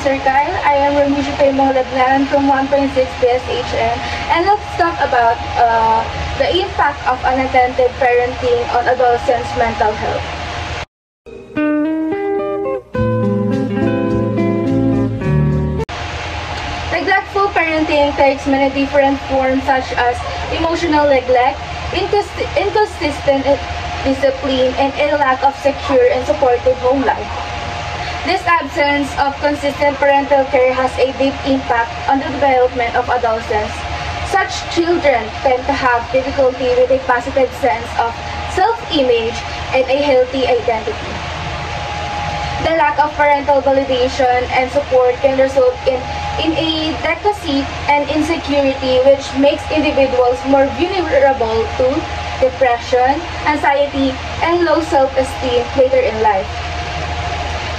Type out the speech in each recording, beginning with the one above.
Sir Kyle. I am Romisha Paymolaglan from 1.6 DSHM, and let's talk about the impact of unattended parenting on adolescents' mental health. Neglectful parenting takes many different forms such as emotional neglect, inconsistent discipline, and a lack of secure and supportive home life. This absence of consistent parental care has a deep impact on the development of adolescents. Such children tend to have difficulty with a positive sense of self-image and a healthy identity. The lack of parental validation and support can result in a deficit and insecurity, which makes individuals more vulnerable to depression, anxiety, and low self-esteem later in life.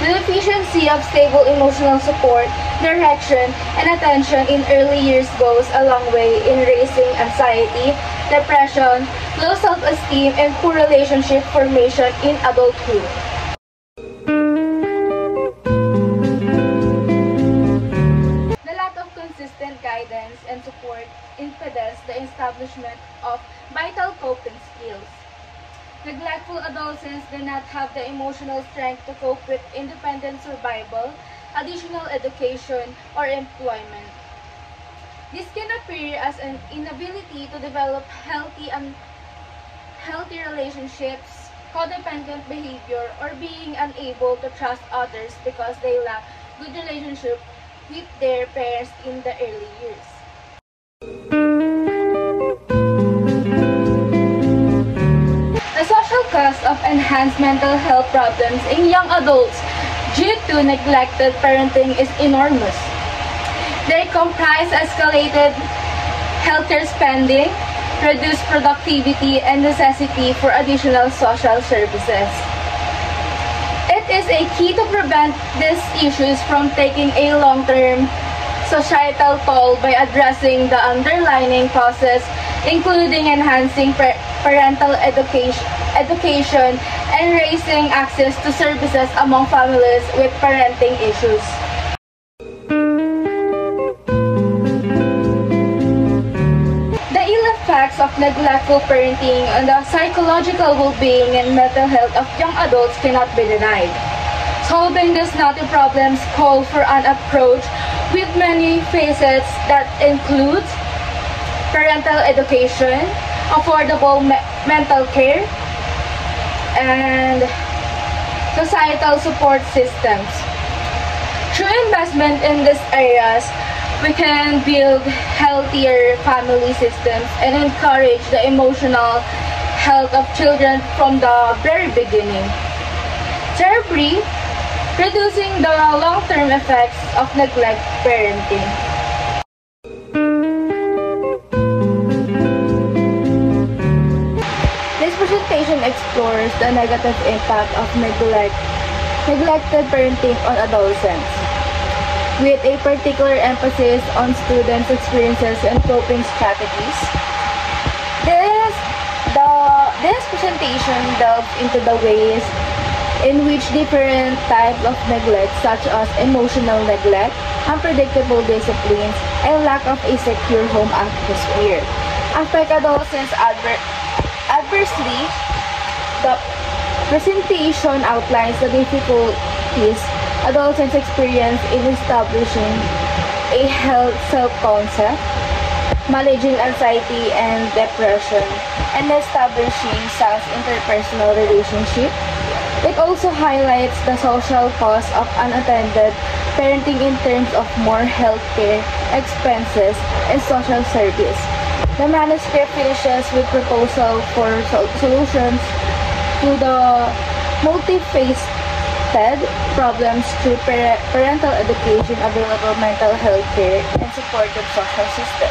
The deficiency of stable emotional support, direction, and attention in early years goes a long way in raising anxiety, depression, low self-esteem, and poor relationship formation in adulthood. The lack of consistent guidance and support impedes the establishment of vital coping skills. Neglectful adolescents do not have the emotional strength to cope with independent survival, additional education, or employment. This can appear as an inability to develop healthy relationships, codependent behavior, or being unable to trust others because they lack good relationship with their parents in the early years. The social cost of enhanced mental health problems in young adults due to neglected parenting is enormous. They comprise escalated healthcare spending, reduced productivity, and necessity for additional social services. It is a key to prevent these issues from taking a long-term societal toll by addressing the underlying causes, including enhancing parental education and raising access to services among families with parenting issues. The ill effects of neglectful parenting on the psychological well-being and mental health of young adults cannot be denied. Solving these knotty problems calls for an approach with many facets that includes parental education, affordable mental care, and societal support systems. Through investment in these areas, we can build healthier family systems and encourage the emotional health of children from the very beginning, thereby reducing the long-term effects of neglect parenting. This presentation explores the negative impact of neglected parenting on adolescents, with a particular emphasis on students' experiences and coping strategies. This presentation delves into the ways in which different types of neglect, such as emotional neglect, unpredictable disciplines, and lack of a secure home atmosphere, affect adolescents adversely. The presentation outlines the difficulties adolescents experience in establishing a healthy self-concept, managing anxiety and depression, and establishing sound interpersonal relationships. It also highlights the social cost of unattended parenting in terms of more healthcare expenses and social service. The manuscript finishes with proposal for solutions to the multifaceted problems through parental education, available mental health care, and supportive social system.